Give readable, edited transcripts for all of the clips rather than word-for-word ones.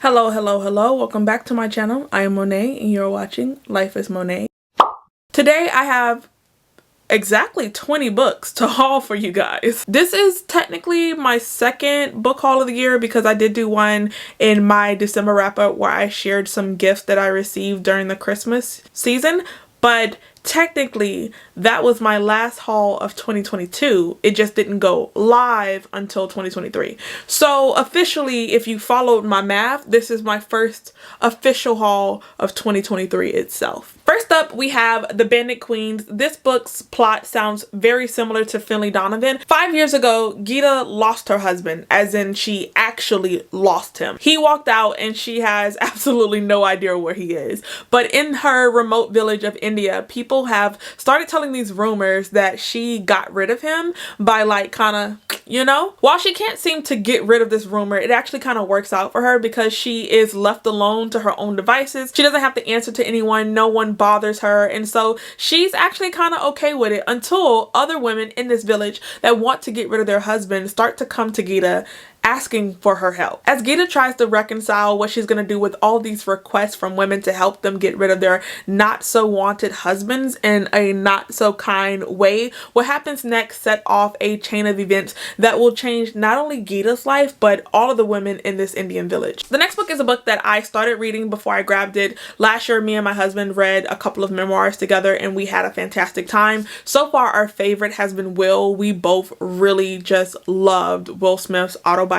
Hello, hello, hello. Welcome back to my channel. I am Monet and you're watching Life is Monet. Today I have exactly 20 books to haul for you guys. This is technically my second book haul of the year because I did do one in my December wrap up where I shared some gifts that I received during the Christmas season, but technically that was my last haul of 2022. It just didn't go live until 2023. So officially, if you followed my math, this is my first official haul of 2023 itself. First up, we have The Bandit Queens. This book's plot sounds very similar to Finley Donovan. 5 years ago, Gita lost her husband, as in she actually lost him. He walked out and she has absolutely no idea where he is. But in her remote village of India, people have started telling these rumors that she got rid of him by while she can't seem to get rid of this rumor, it actually kind of works out for her because she is left alone to her own devices. She doesn't have to answer to anyone. No one bothers her. And so she's actually kind of okay with it until other women in this village that want to get rid of their husband start to come to Gita asking for her help. As Gita tries to reconcile what she's going to do with all these requests from women to help them get rid of their not so wanted husbands in a not so kind way, what happens next set off a chain of events that will change not only Gita's life but all of the women in this Indian village. The next book is a book that I started reading before I grabbed it. Last year, me and my husband read a couple of memoirs together and we had a fantastic time. So far, our favorite has been Will. We both really just loved Will Smith's autobiography.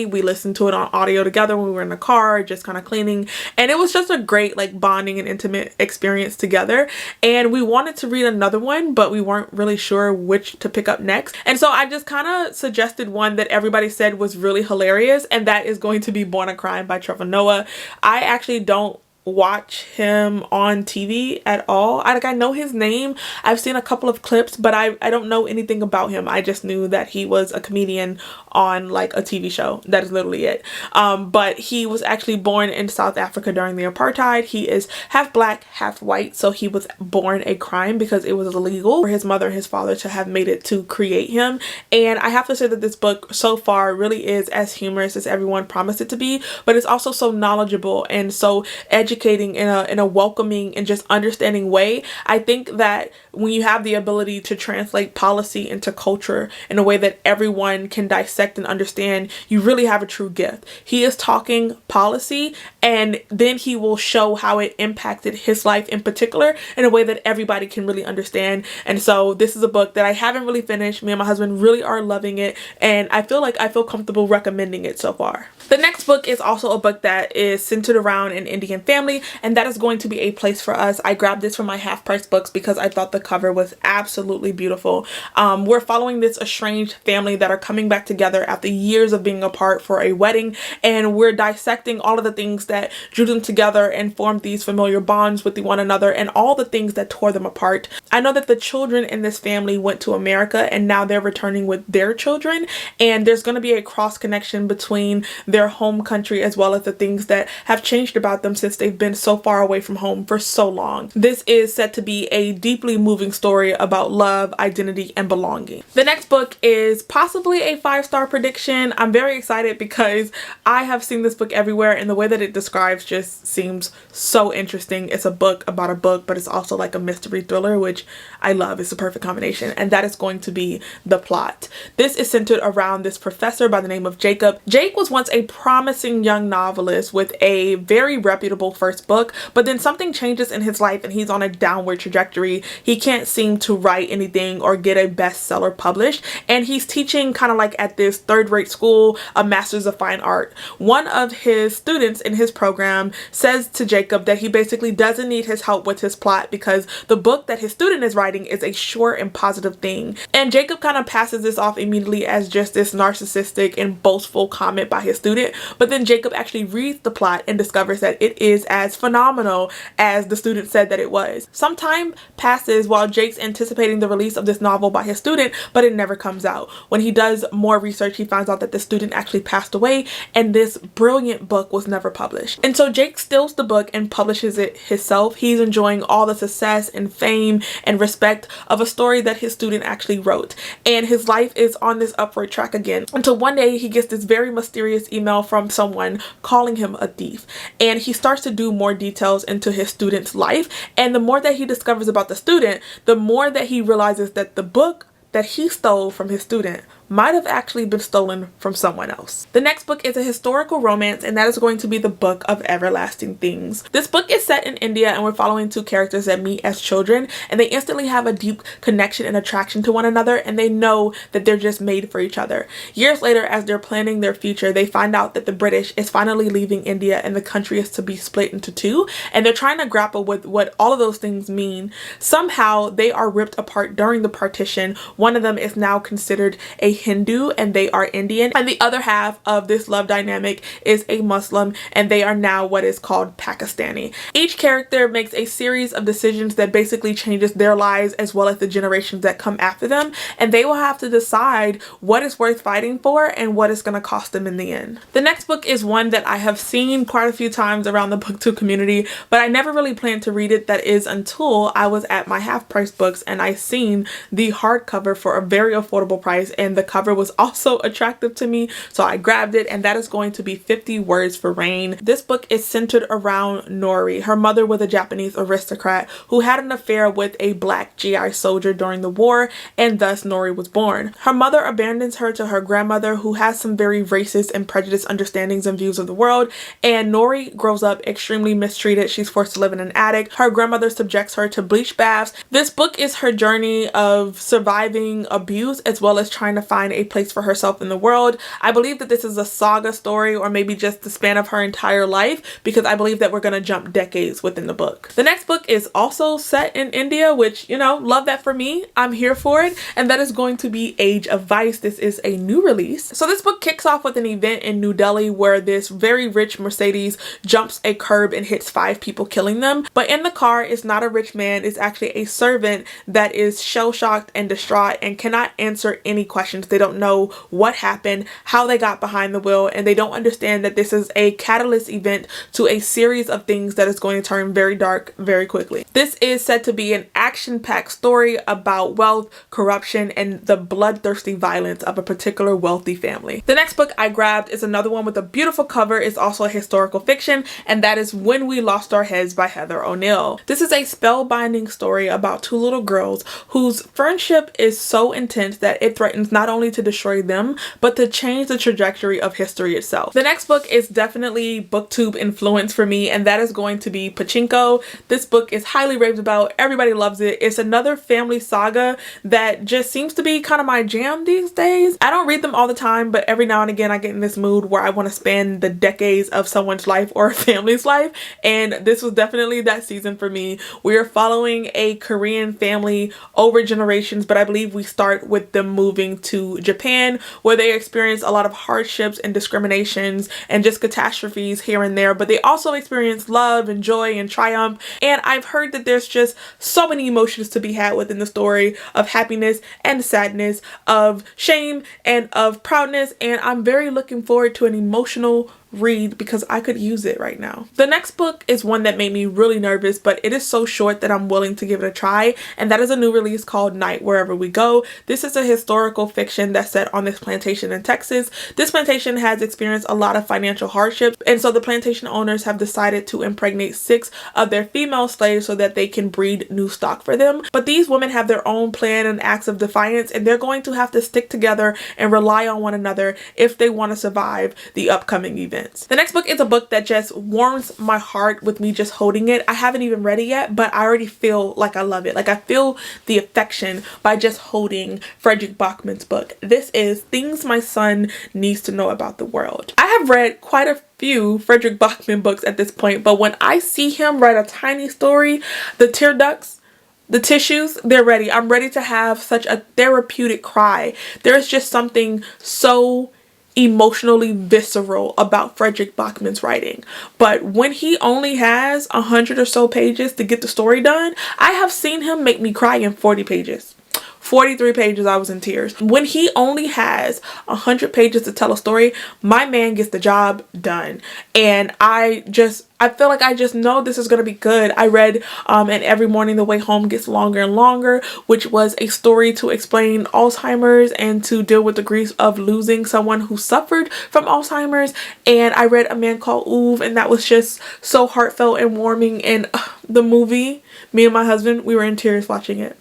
We listened to it on audio together when we were in the car, just kind of cleaning, and it was just a great bonding and intimate experience together. And we wanted to read another one, but we weren't really sure which to pick up next. And so I just kind of suggested one that everybody said was really hilarious, and that is going to be Born a Crime by Trevor Noah. I actually don't watch him on TV at all. I know his name. I've seen a couple of clips, but I don't know anything about him. I just knew that he was a comedian on a TV show. That is literally it. But he was actually born in South Africa during the apartheid. He is half black, half white, so he was born a crime because it was illegal for his mother and his father to have made it to create him. And I have to say that this book so far really is as humorous as everyone promised it to be, but it's also so knowledgeable and so educating in a welcoming and just understanding way. I think that when you have the ability to translate policy into culture in a way that everyone can dissect and understand, you really have a true gift. He is talking policy and then he will show how it impacted his life in particular in a way that everybody can really understand. And so this is a book that I haven't really finished. Me and my husband really are loving it, and I feel comfortable recommending it so far. The next book is also a book that is centered around an Indian family, and that is going to be A Place for Us. I grabbed this from my half-price books because I thought the cover was absolutely beautiful. We're following this estranged family that are coming back together after years of being apart for a wedding, and we're dissecting all of the things that drew them together and formed these familiar bonds with one another and all the things that tore them apart. I know that the children in this family went to America and now they're returning with their children, and there's going to be a cross connection between their home country as well as the things that have changed about them since they've been so far away from home for so long. This is set to be a deeply moving story about love, identity, and belonging. The next book is possibly a 5-star prediction. I'm very excited because I have seen this book everywhere and the way that it describes just seems so interesting. It's a book about a book, but it's also like a mystery thriller, which I love. It's a perfect combination, and that is going to be the plot. This is centered around this professor by the name of Jacob. Jake was once a promising young novelist with a very reputable first book, but then something changes in his life and he's on a downward trajectory. He can't seem to write anything or get a bestseller published, and he's teaching kind of like at this third-rate school, a master's of fine art. One of his students in his program says to Jacob that he basically doesn't need his help with his plot because the book that his student is writing is a short and positive thing. And Jacob kind of passes this off immediately as just this narcissistic and boastful comment by his student, but then Jacob actually reads the plot and discovers that it is as phenomenal as the student said that it was. Some time passes while Jake's anticipating the release of this novel by his student, but it never comes out. When he does more research, he finds out that the student actually passed away and this brilliant book was never published. And so Jake steals the book and publishes it himself. He's enjoying all the success and fame and respect of a story that his student actually wrote. And his life is on this upward track again, until one day he gets this very mysterious email from someone calling him a thief. And he starts to do more details into his student's life. And the more that he discovers about the student, the more that he realizes that the book that he stole from his student might have actually been stolen from someone else. The next book is a historical romance, and that is going to be the Book of Everlasting Things. This book is set in India, and we're following two characters that meet as children, and they instantly have a deep connection and attraction to one another, and they know that they're just made for each other. Years later, as they're planning their future, they find out that the British is finally leaving India and the country is to be split into two, and they're trying to grapple with what all of those things mean. Somehow they are ripped apart during the partition. One of them is now considered a Hindu and they are Indian, and the other half of this love dynamic is a Muslim and they are now what is called Pakistani. Each character makes a series of decisions that basically changes their lives as well as the generations that come after them, and they will have to decide what is worth fighting for and what is going to cost them in the end. The next book is one that I have seen quite a few times around the booktube community, but I never really planned to read it. That is until I was at my half price books and I seen the hardcover for a very affordable price, and the cover was also attractive to me, so I grabbed it, and that is going to be 50 Words for Rain. This book is centered around Nori. Her mother was a Japanese aristocrat who had an affair with a black GI soldier during the war, and thus Nori was born. Her mother abandons her to her grandmother, who has some very racist and prejudiced understandings and views of the world, and Nori grows up extremely mistreated. She's forced to live in an attic. Her grandmother subjects her to bleach baths. This book is her journey of surviving abuse as well as trying to find a place for herself in the world. I believe that this is a saga story, or maybe just the span of her entire life, because I believe that we're going to jump decades within the book. The next book is also set in India, which, you know, love that for me. I'm here for it, and that is going to be Age of Vice. This is a new release. So this book kicks off with an event in New Delhi where this very rich Mercedes jumps a curb and hits 5 people, killing them. But in the car is not a rich man, it's actually a servant that is shell-shocked and distraught and cannot answer any questions. They don't know what happened, how they got behind the wheel, and they don't understand that this is a catalyst event to a series of things that is going to turn very dark very quickly. This is said to be an action-packed story about wealth, corruption, and the bloodthirsty violence of a particular wealthy family. The next book I grabbed is another one with a beautiful cover. It's also a historical fiction, and that is When We Lost Our Heads by Heather O'Neill. This is a spellbinding story about 2 little girls whose friendship is so intense that it threatens not only to destroy them, but to change the trajectory of history itself. The next book is definitely booktube influence for me, and that is going to be Pachinko. This book is highly raved about. Everybody loves it. It's another family saga that just seems to be kind of my jam these days. I don't read them all the time, but every now and again I get in this mood where I want to spend the decades of someone's life or a family's life, and this was definitely that season for me. We are following a Korean family over generations, but I believe we start with them moving to Japan, where they experience a lot of hardships and discriminations and just catastrophes here and there, but they also experience love and joy and triumph. And I've heard that there's just so many emotions to be had within the story, of happiness and sadness, of shame and of proudness, and I'm very looking forward to an emotional read because I could use it right now. The next book is one that made me really nervous, but it is so short that I'm willing to give it a try, and that is a new release called Night Wherever We Go. This is a historical fiction that's set on this plantation in Texas. This plantation has experienced a lot of financial hardships, and so the plantation owners have decided to impregnate 6 of their female slaves so that they can breed new stock for them. But these women have their own plan and acts of defiance, and they're going to have to stick together and rely on one another if they want to survive the upcoming event. The next book is a book that just warms my heart with me just holding it. I haven't even read it yet, but I already feel like I love it. Like I feel the affection by just holding Frederick Bachman's book. This is Things My Son Needs to Know About the World. I have read quite a few Frederick Bachman books at this point, but when I see him write a tiny story, the tear ducts, the tissues, they're ready. I'm ready to have such a therapeutic cry. There's just something so emotionally visceral about Frederick Bachman's writing. But when he only has 100 or so pages to get the story done, I have seen him make me cry in 40 pages. 43 pages, I was in tears. When he only has 100 pages to tell a story, my man gets the job done. And I feel like I just know this is going to be good. I read And Every Morning the Way Home Gets Longer and Longer, which was a story to explain Alzheimer's and to deal with the grief of losing someone who suffered from Alzheimer's. And I read A Man Called Ove, and that was just so heartfelt and warming. And the movie, me and my husband, we were in tears watching it.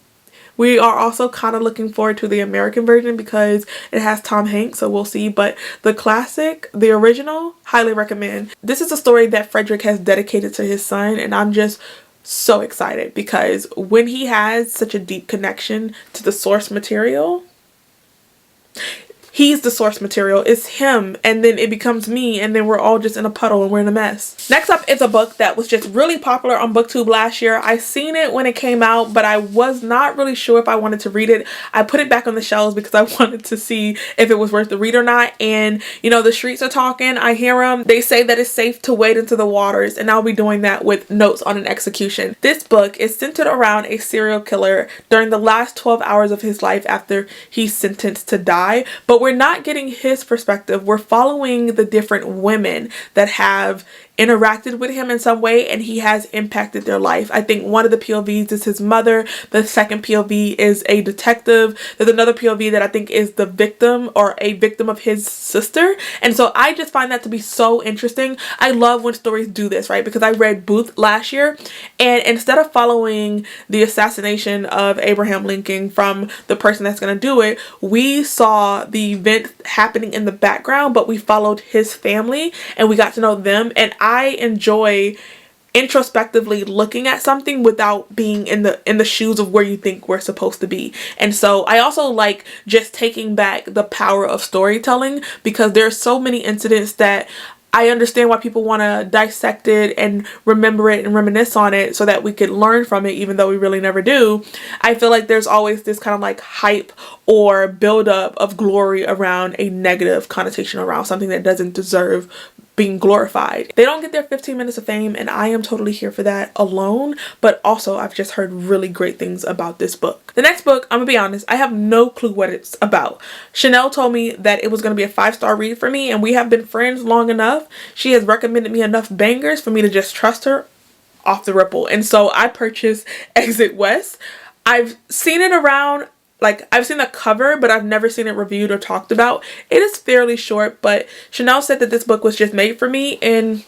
We are also kind of looking forward to the American version because it has Tom Hanks, so we'll see. But the classic, the original, highly recommend. This is a story that Frederick has dedicated to his son, and I'm just so excited because when he has such a deep connection to the source material, he's the source material. It's him, and then it becomes me, and then we're all just in a puddle and we're in a mess. Next up is a book that was just really popular on BookTube last year. I seen it when it came out, but I was not really sure if I wanted to read it. I put it back on the shelves because I wanted to see if it was worth the read or not. And you know, the streets are talking. I hear them. They say that it's safe to wade into the waters, and I'll be doing that with Notes on an Execution. This book is centered around a serial killer during the last 12 hours of his life after he's sentenced to die. But we're not getting his perspective. We're following the different women that have interacted with him in some way and he has impacted their life. I think one of the POVs is his mother. The second POV is a detective. There's another POV that I think is the victim or a victim of his sister. And so I just find that to be so interesting. I love when stories do this, right? Because I read Booth last year, and instead of following the assassination of Abraham Lincoln from the person that's going to do it, we saw the event happening in the background, but we followed his family and we got to know them. And I enjoy introspectively looking at something without being in the shoes of where you think we're supposed to be. And so I also like just taking back the power of storytelling, because there are so many incidents that I understand why people want to dissect it and remember it and reminisce on it so that we could learn from it, even though we really never do. I feel like there's always this kind of like hype or buildup of glory around a negative connotation around something that doesn't deserve being glorified. They don't get their 15 minutes of fame, and I am totally here for that alone, but also I've just heard really great things about this book. The next book, I'm gonna be honest, I have no clue what it's about. Chanel told me that it was gonna be a 5-star read for me, and we have been friends long enough. She has recommended me enough bangers for me to just trust her off the ripple, and so I purchased Exit West. I've seen it around. Like, I've seen the cover, but I've never seen it reviewed or talked about. It is fairly short, but Chanel said that this book was just made for me, and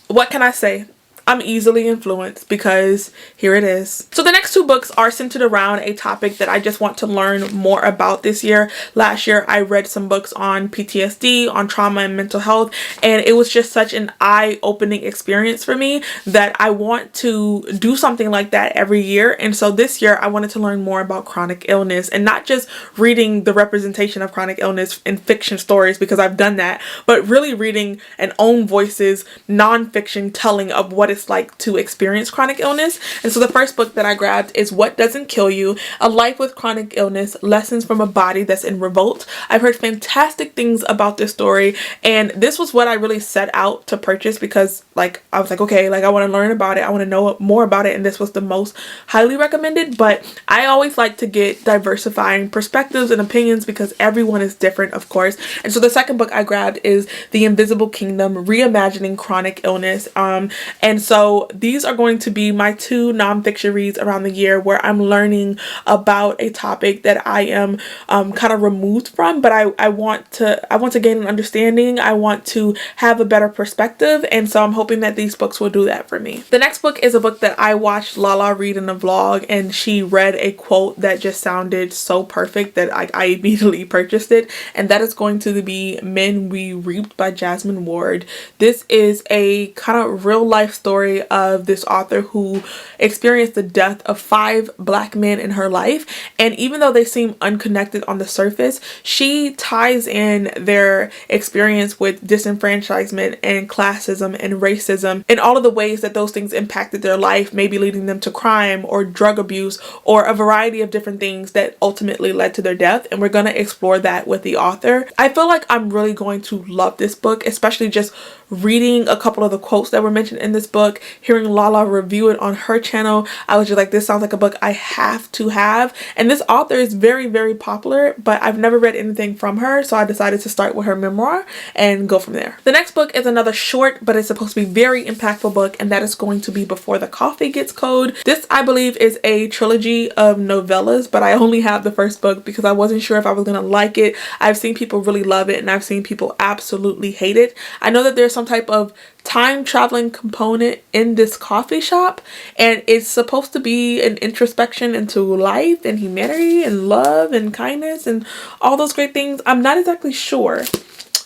what can I say? I'm easily influenced because here it is. So the next two books are centered around a topic that I just want to learn more about this year. Last year, I read some books on PTSD, on trauma and mental health, and it was just such an eye-opening experience for me that I want to do something like that every year. And so this year, I wanted to learn more about chronic illness, and not just reading the representation of chronic illness in fiction stories, because I've done that, but really reading an own voices, non-fiction telling of what it's like to experience chronic illness. And so the first book that I grabbed is What Doesn't Kill You: A Life with Chronic Illness, Lessons from a Body That's in Revolt. I've heard fantastic things about this story, and this was what I really set out to purchase because like I was like, okay, like I want to learn about it, I want to know more about it, and this was the most highly recommended. But I always like to get diversifying perspectives and opinions because everyone is different, of course. And so the second book I grabbed is The Invisible Kingdom: Reimagining Chronic Illness. And so these are going to be my two nonfiction reads around the year where I'm learning about a topic that I am kind of removed from, but I want to gain an understanding. I want to have a better perspective, and so I'm hoping that these books will do that for me. The next book is a book that I watched Lala read in a vlog, and she read a quote that just sounded so perfect that I immediately purchased it, and that is going to be Men We Reaped by Jasmine Ward. This is a kind of real life story story of this author who experienced the death of 5 black men in her life, and even though they seem unconnected on the surface, she ties in their experience with disenfranchisement and classism and racism and all of the ways that those things impacted their life, maybe leading them to crime or drug abuse or a variety of different things that ultimately led to their death. And we're going to explore that with the author. I feel like I'm really going to love this book, especially just reading a couple of the quotes that were mentioned in this book, hearing Lala review it on her channel. I was just like, this sounds like a book I have to have. And this author is very, very popular, but I've never read anything from her, so I decided to start with her memoir and go from there. The next book is another short, but it's supposed to be very impactful book, and that is going to be Before the Coffee Gets Cold. This, I believe, is a trilogy of novellas, but I only have the first book because I wasn't sure if I was gonna like it. I've seen people really love it, and I've seen people absolutely hate it. I know that there's some type of time traveling component in this coffee shop, and it's supposed to be an introspection into life and humanity and love and kindness and all those great things. I'm not exactly sure,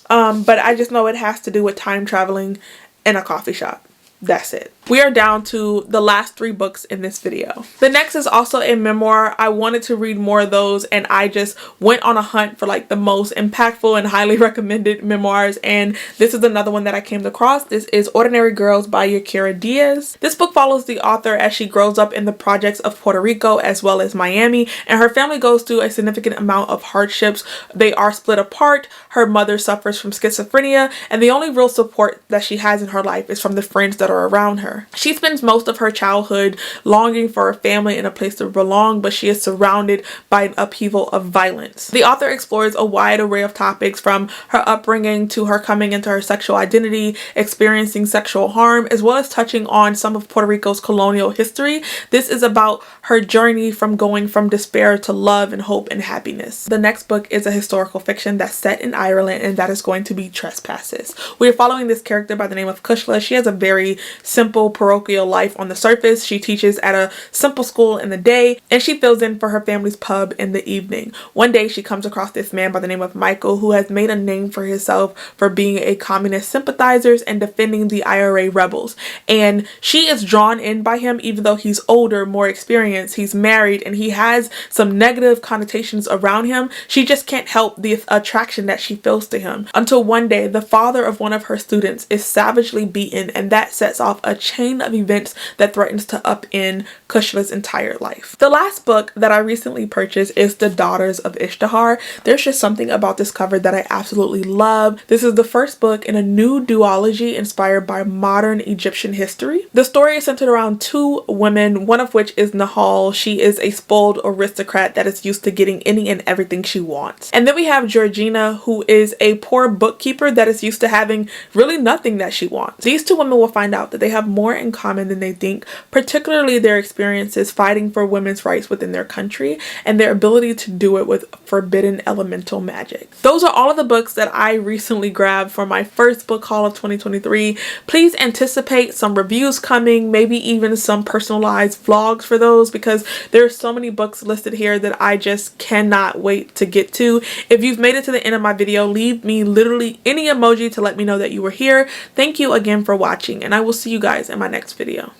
but I just know it has to do with time traveling in a coffee shop. That's it. We are down to the last 3 books in this video. The next is also a memoir. I wanted to read more of those, and I just went on a hunt for like the most impactful and highly recommended memoirs, and this is another one that I came across. This is Ordinary Girls by Yakira Diaz. This book follows the author as she grows up in the projects of Puerto Rico as well as Miami, and her family goes through a significant amount of hardships. They are split apart. Her mother suffers from schizophrenia, and the only real support that she has in her life is from the friends that are around her. She spends most of her childhood longing for a family and a place to belong, but she is surrounded by an upheaval of violence. The author explores a wide array of topics, from her upbringing to her coming into her sexual identity, experiencing sexual harm, as well as touching on some of Puerto Rico's colonial history. This is about her journey from going from despair to love and hope and happiness. The next book is a historical fiction that's set in Ireland, and that is going to be Trespasses. We are following this character by the name of Kushla. She has a very simple parochial life on the surface. She teaches at a simple school in the day, and she fills in for her family's pub in the evening. One day she comes across this man by the name of Michael, who has made a name for himself for being a communist sympathizer and defending the IRA rebels. And she is drawn in by him, even though he's older, more experienced, he's married, and he has some negative connotations around him. She just can't help the attraction that she feels to him, until one day the father of one of her students is savagely beaten, and that sets off a chain of events that threatens to upend Kushla's entire life. The last book that I recently purchased is The Daughters of Ishtahar. There's just something about this cover that I absolutely love. This is the first book in a new duology inspired by modern Egyptian history. The story is centered around 2 women, one of which is Nahal. She is a spoiled aristocrat that is used to getting any and everything she wants. And then we have Georgina, who is a poor bookkeeper that is used to having really nothing that she wants. These 2 women will find out that they have more in common than they think, particularly their experiences fighting for women's rights within their country and their ability to do it with forbidden elemental magic. Those are all of the books that I recently grabbed for my first book haul of 2023. Please anticipate some reviews coming, maybe even some personalized vlogs for those, because there are so many books listed here that I just cannot wait to get to. If you've made it to the end of my video, leave me literally any emoji to let me know that you were here. Thank you again for watching, and I will see you guys in my next video.